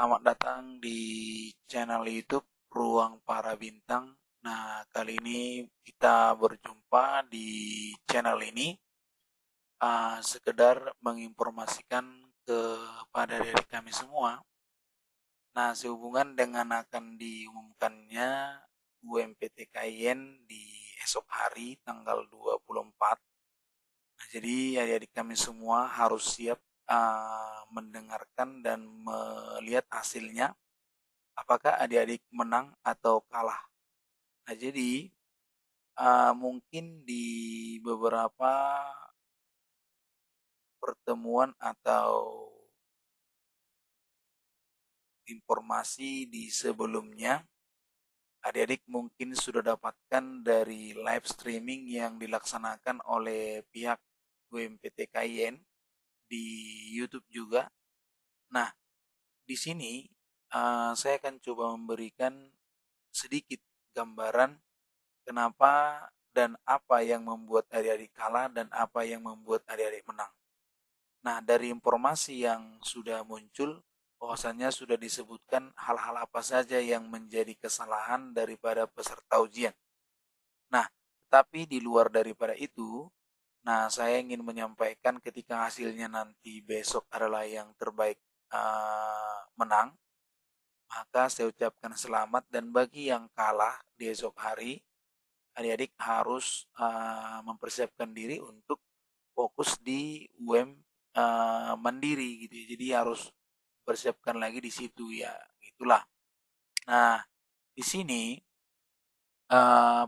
Selamat datang di channel YouTube Ruang Para Bintang. Nah, kali ini kita berjumpa di channel ini sekedar menginformasikan kepada diri kami semua. Nah, sehubungan dengan akan diumumkannya UMPT KIN di esok hari tanggal 24. Nah, jadi adik-adik kami semua harus siap mendengarkan dan melihat hasilnya. Apakah adik-adik menang atau kalah? Nah, jadi mungkin di beberapa pertemuan atau informasi di sebelumnya, adik-adik mungkin sudah dapatkan dari live streaming yang dilaksanakan oleh pihak UMPT KIN di YouTube juga. Nah, di sini saya akan coba memberikan sedikit gambaran kenapa dan apa yang membuat adik-adik kalah dan apa yang membuat adik-adik menang. Nah, dari informasi yang sudah muncul, bahwasannya sudah disebutkan hal-hal apa saja yang menjadi kesalahan daripada peserta ujian. Nah, tapi di luar daripada itu, saya ingin menyampaikan ketika hasilnya nanti besok adalah yang terbaik menang, maka saya ucapkan selamat, dan bagi yang kalah di esok hari, adik-adik harus mempersiapkan diri untuk fokus di UM mandiri gitu ya. Jadi harus persiapkan lagi di situ ya, gitulah. Nah, di sini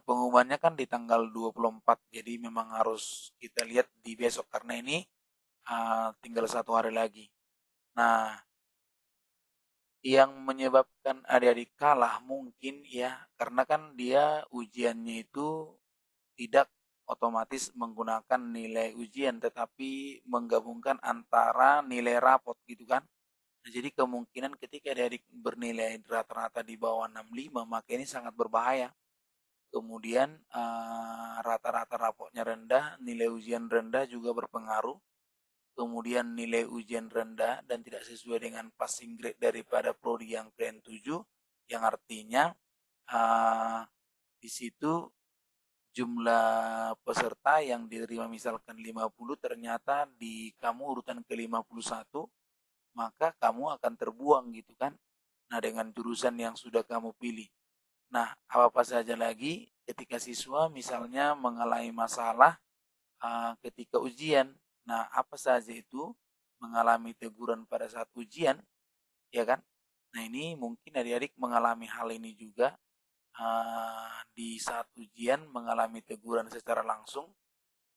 pengumumannya kan di tanggal 24, jadi memang harus kita lihat di besok karena ini tinggal 1 hari lagi. Nah, yang menyebabkan adik-adik kalah mungkin ya karena kan dia ujiannya itu tidak otomatis menggunakan nilai ujian tetapi menggabungkan antara nilai rapot gitu kan. Nah, jadi kemungkinan ketika adik-adik bernilai rata-rata di bawah 65 maka ini sangat berbahaya. Kemudian rata-rata rapotnya rendah, nilai ujian rendah juga berpengaruh. Kemudian nilai ujian rendah dan tidak sesuai dengan passing grade daripada prodi yang kalian tuju, yang artinya di situ jumlah peserta yang diterima misalkan 50, ternyata di kamu urutan ke-51, maka kamu akan terbuang gitu kan. Nah, dengan jurusan yang sudah kamu pilih. Nah, apa saja lagi ketika siswa misalnya mengalami masalah ketika ujian. Nah, apa saja itu? Mengalami teguran pada saat ujian, ya kan? Nah, ini mungkin adik-adik mengalami hal ini juga di saat ujian, mengalami teguran secara langsung,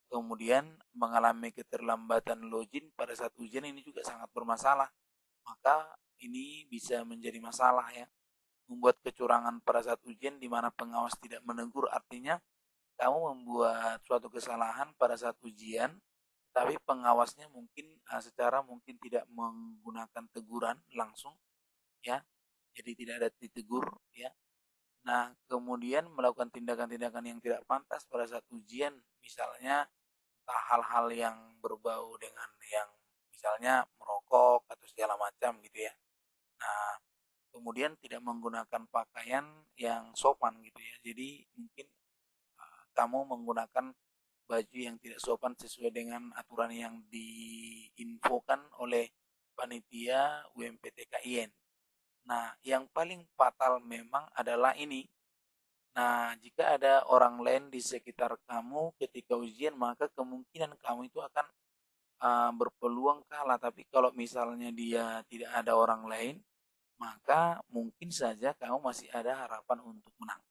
kemudian mengalami keterlambatan login pada saat ujian, ini juga sangat bermasalah. Maka ini bisa menjadi masalah ya. Membuat kecurangan pada saat ujian di mana pengawas tidak menegur, artinya kamu membuat suatu kesalahan pada saat ujian, tapi pengawasnya mungkin secara mungkin tidak menggunakan teguran langsung ya. Jadi tidak ada ditegur ya. Nah, kemudian melakukan tindakan-tindakan yang tidak pantas pada saat ujian, misalnya hal-hal yang berbau dengan yang misalnya merokok atau segala macam gitu ya. Nah, kemudian tidak menggunakan pakaian yang sopan gitu ya. Jadi mungkin kamu menggunakan baju yang tidak sopan sesuai dengan aturan yang diinfokan oleh panitia UMPT KIN. Nah, yang paling fatal memang adalah ini. Nah, jika ada orang lain di sekitar kamu ketika ujian, maka kemungkinan kamu itu akan berpeluang kalah. Tapi kalau misalnya dia tidak ada orang lain, maka mungkin saja kamu masih ada harapan untuk menang.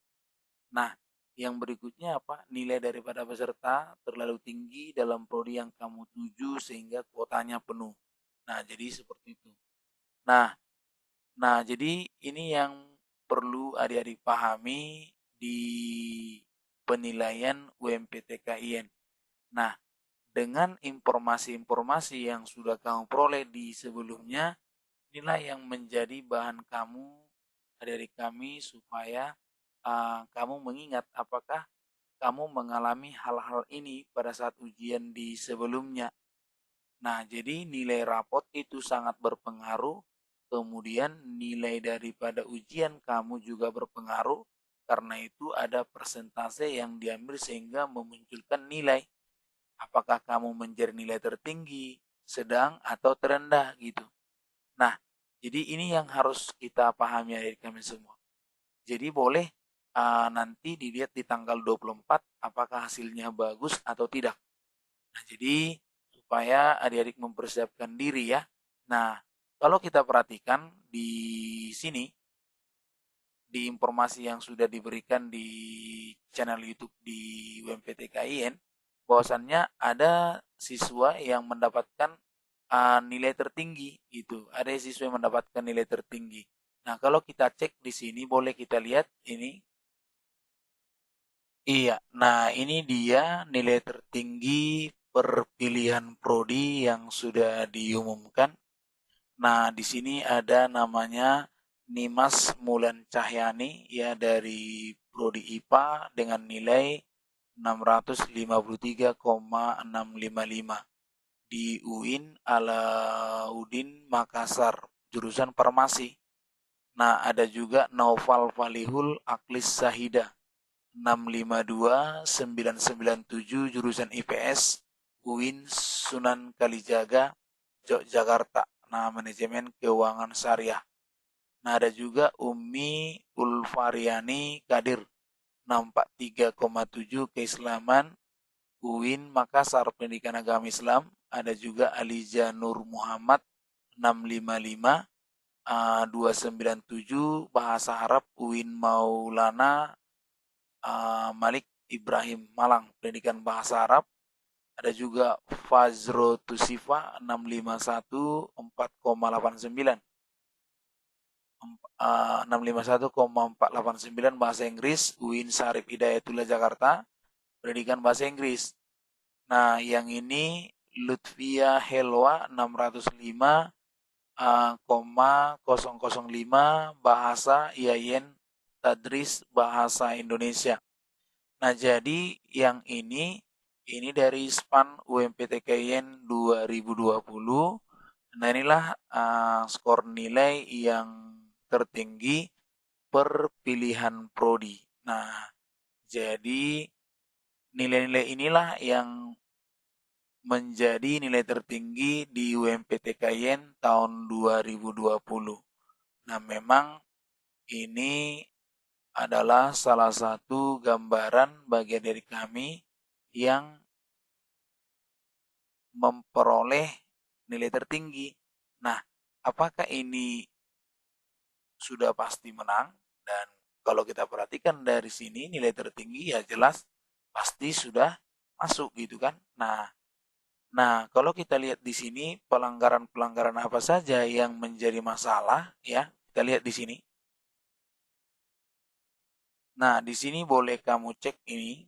Nah, yang berikutnya apa? Nilai daripada peserta terlalu tinggi dalam prodi yang kamu tuju sehingga kuotanya penuh. Nah, jadi seperti itu. Nah, jadi ini yang perlu adik-adik pahami di penilaian UMPT KIN. Nah, dengan informasi-informasi yang sudah kamu peroleh di sebelumnya, inilah yang menjadi bahan kamu, adik-adik kami, supaya kamu mengingat apakah kamu mengalami hal-hal ini pada saat ujian di sebelumnya. Nah, jadi nilai rapot itu sangat berpengaruh kemudian nilai daripada ujian kamu juga berpengaruh, karena itu ada persentase yang diambil sehingga memunculkan nilai. Apakah kamu menjadi nilai tertinggi, sedang, atau terendah gitu. Nah, jadi ini yang harus kita pahami dari kami semua. Jadi boleh nanti dilihat di tanggal 24 apakah hasilnya bagus atau tidak. Nah, jadi supaya adik-adik mempersiapkan diri ya. Nah, kalau kita perhatikan di sini, di informasi yang sudah diberikan di channel YouTube di UMPT KIN, bahwasannya ada siswa yang mendapatkan nilai tertinggi gitu. Ada siswa yang mendapatkan nilai tertinggi. Nah, kalau kita cek di sini boleh kita lihat ini. Iya, nah ini dia nilai tertinggi perpilihan prodi yang sudah diumumkan. Nah, di sini ada namanya Nimas Mulan Cahyani ya dari prodi IPA dengan nilai 653,655 di UIN Alauddin Makassar, jurusan Farmasi. Nah, ada juga Naufal Falihul Aklis Sahida 652,997 jurusan IPS UIN Sunan Kalijaga Yogyakarta. Nah, manajemen keuangan syariah. Nah, ada juga Umi Ulfariani Kadir 643,7 keislaman UIN Makassar pendidikan agama Islam. Ada juga Aliza Nur Muhammad 655 297 bahasa Arab UIN Maulana Malik Ibrahim Malang pendidikan bahasa Arab. Ada juga Fazro Tusifa 651 4,89 651,489 bahasa Inggris UIN Syarif Hidayatullah Jakarta pendidikan bahasa Inggris. Nah, yang ini Lutfia Helwa 605,005 bahasa IAIN Tadris Bahasa Indonesia. Nah, jadi yang ini dari SPAN UMPTKIN 2020. Nah, inilah skor nilai yang tertinggi per pilihan prodi. Nah, jadi nilai-nilai inilah yang menjadi nilai tertinggi di UMPTKIN tahun 2020. Nah, memang ini adalah salah satu gambaran bagian dari kami yang memperoleh nilai tertinggi. Nah, apakah ini sudah pasti menang? Dan kalau kita perhatikan dari sini nilai tertinggi ya jelas pasti sudah masuk gitu kan. Nah, kalau kita lihat di sini pelanggaran-pelanggaran apa saja yang menjadi masalah ya, kita lihat di sini. Nah, di sini boleh kamu cek ini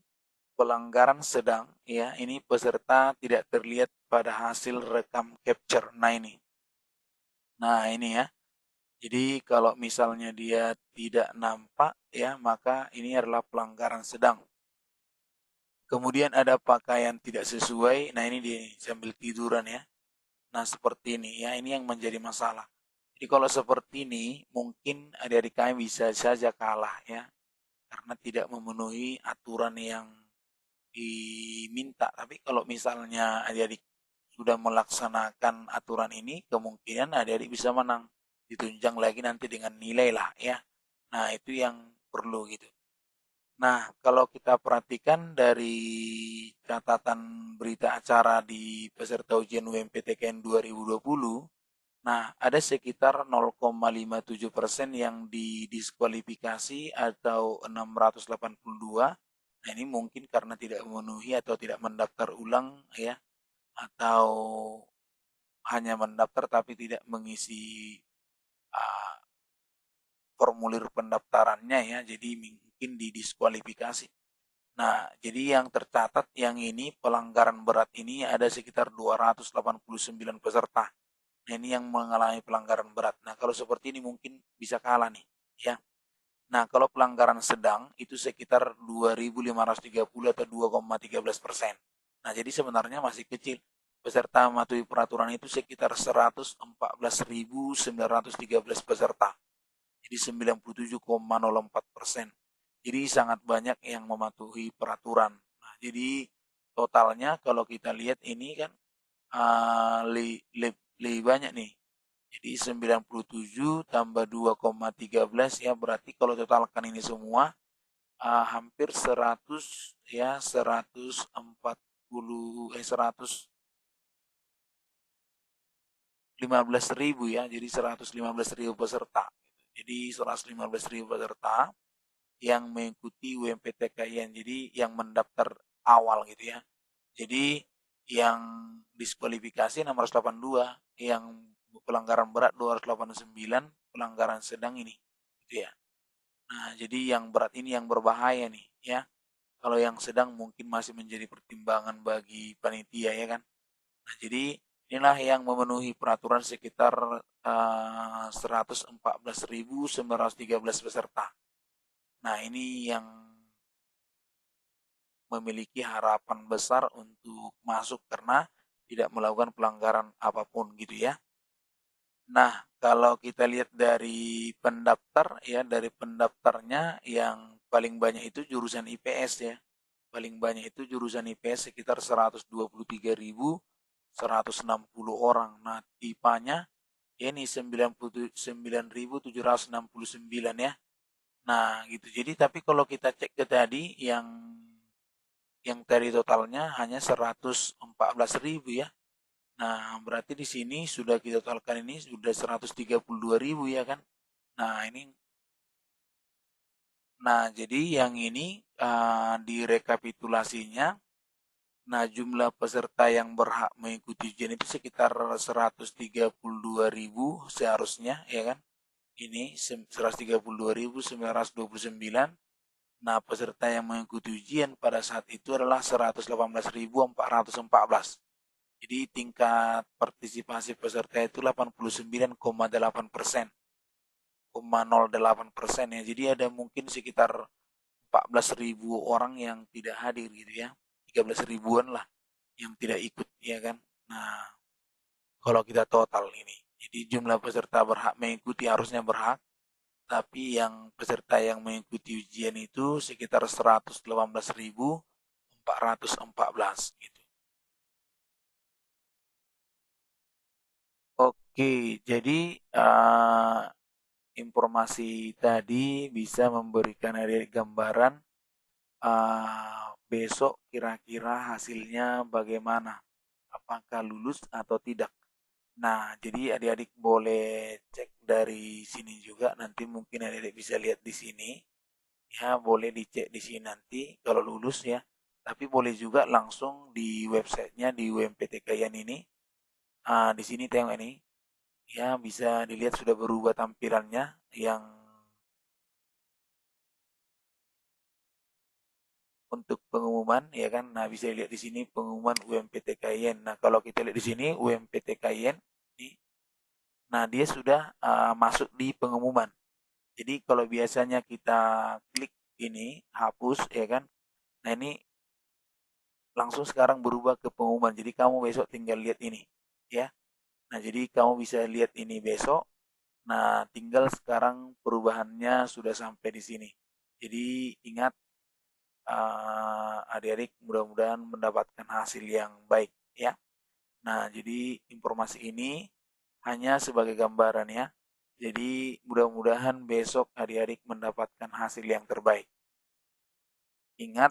pelanggaran sedang ya, ini peserta tidak terlihat pada hasil rekam capture. Nah, ini. Nah, ini ya. Jadi kalau misalnya dia tidak nampak ya, maka ini adalah pelanggaran sedang. Kemudian ada pakaian tidak sesuai. Nah, ini dia sambil tiduran ya. Nah, seperti ini ya, ini yang menjadi masalah. Jadi kalau seperti ini, mungkin adik-adik kami bisa saja kalah ya, karena tidak memenuhi aturan yang diminta. Tapi kalau misalnya adik-adik sudah melaksanakan aturan ini, kemungkinan adik-adik bisa menang. Ditunjang lagi nanti dengan nilai lah ya. Nah, itu yang perlu gitu. Nah, kalau kita perhatikan dari catatan berita acara di peserta ujian UMPTKN 2020, nah ada sekitar 0,57% yang didiskualifikasi atau 682. Nah, ini mungkin karena tidak memenuhi atau tidak mendaftar ulang ya, atau hanya mendaftar tapi tidak mengisi uh, formulir pendaftarannya ya, jadi mungkin didiskualifikasi. Nah, jadi yang tercatat yang ini pelanggaran berat ini ada sekitar 289 peserta. Nah, ini yang mengalami pelanggaran berat. Nah, kalau seperti ini mungkin bisa kalah nih, ya. Nah, kalau pelanggaran sedang itu sekitar 2.530 atau 2,13%. Nah, jadi sebenarnya masih kecil. peserta mematuhi peraturan itu sekitar 114.913 peserta. Jadi 97,04%. Jadi sangat banyak yang mematuhi peraturan. Nah, jadi totalnya kalau kita lihat ini kan lebih banyak nih. Jadi 97 tambah 2,13 ya, berarti kalau totalkan ini semua hampir 100 ya, 115.000 ya, jadi 115.000 peserta. Jadi 115.000 peserta yang mengikuti UMPTKIN, jadi yang mendaftar awal gitu ya. Jadi yang diskualifikasi 682, yang pelanggaran berat 289, pelanggaran sedang ini gitu ya. Nah, jadi yang berat ini yang berbahaya nih ya. Kalau yang sedang mungkin masih menjadi pertimbangan bagi panitia ya kan. Nah, jadi inilah yang memenuhi peraturan sekitar 114.913 peserta. Nah, ini yang memiliki harapan besar untuk masuk karena tidak melakukan pelanggaran apapun gitu ya. Nah, kalau kita lihat dari pendaftar ya, dari pendaftarnya yang paling banyak itu jurusan IPS ya. Paling banyak itu jurusan IPS sekitar 123.160 orang. Nah, IPA-nya ini 99.769 ya. Nah, gitu. Jadi tapi kalau kita cek ke tadi yang tadi totalnya hanya 114.000 ya. Nah, berarti di sini sudah kita totalkan ini sudah 132.000 ya kan. Nah, jadi yang ini direkapitulasinya. Nah, jumlah peserta yang berhak mengikuti ujian itu sekitar 132.000 seharusnya ya kan. Ini 132.929. Nah, peserta yang mengikuti ujian pada saat itu adalah 118.414. Jadi tingkat partisipasi peserta itu 89,8%, 0,08% ya. Jadi ada mungkin sekitar 14.000 orang yang tidak hadir gitu ya. 13 ribuan lah yang tidak ikut ya kan. Nah, kalau kita total ini. Jadi jumlah peserta berhak mengikuti harusnya berhak, tapi yang peserta yang mengikuti ujian itu sekitar 118.414 gitu. Oke, jadi informasi tadi bisa memberikan gambaran besok kira-kira hasilnya bagaimana, apakah lulus atau tidak. Nah, jadi adik-adik boleh cek dari sini juga, nanti mungkin adik-adik bisa lihat di sini. Ya, boleh dicek di sini nanti kalau lulus ya. Tapi boleh juga langsung di websitenya di UMPTKIN ini. Di sini tengok ini. Ya, bisa dilihat sudah berubah tampilannya yang untuk pengumuman ya kan. Nah, bisa lihat di sini pengumuman UMPTKIN. Nah, kalau kita lihat di sini UMPTKIN ini, nah dia sudah masuk di pengumuman. Jadi kalau biasanya kita klik ini hapus ya kan. Nah, ini langsung sekarang berubah ke pengumuman. Jadi kamu besok tinggal lihat ini ya. Nah, jadi kamu bisa lihat ini besok. Nah, tinggal sekarang perubahannya sudah sampai di sini. Jadi ingat adik-adik mudah-mudahan mendapatkan hasil yang baik ya. Nah, jadi informasi ini hanya sebagai gambaran ya. Jadi mudah-mudahan besok adik-adik mendapatkan hasil yang terbaik. Ingat,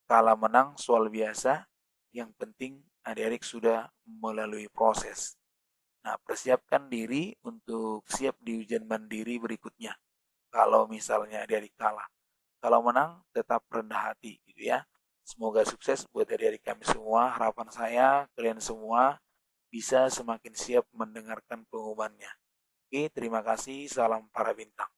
kalah menang soal biasa, yang penting adik-adik sudah melalui proses. Nah, persiapkan diri untuk siap di ujian mandiri berikutnya. Kalau misalnya adik-adik kalah. Kalau menang, tetap rendah hati gitu ya. Semoga sukses buat adik-adik kami semua. Harapan saya, kalian semua bisa semakin siap mendengarkan pengumumannya. Oke, terima kasih. Salam para bintang.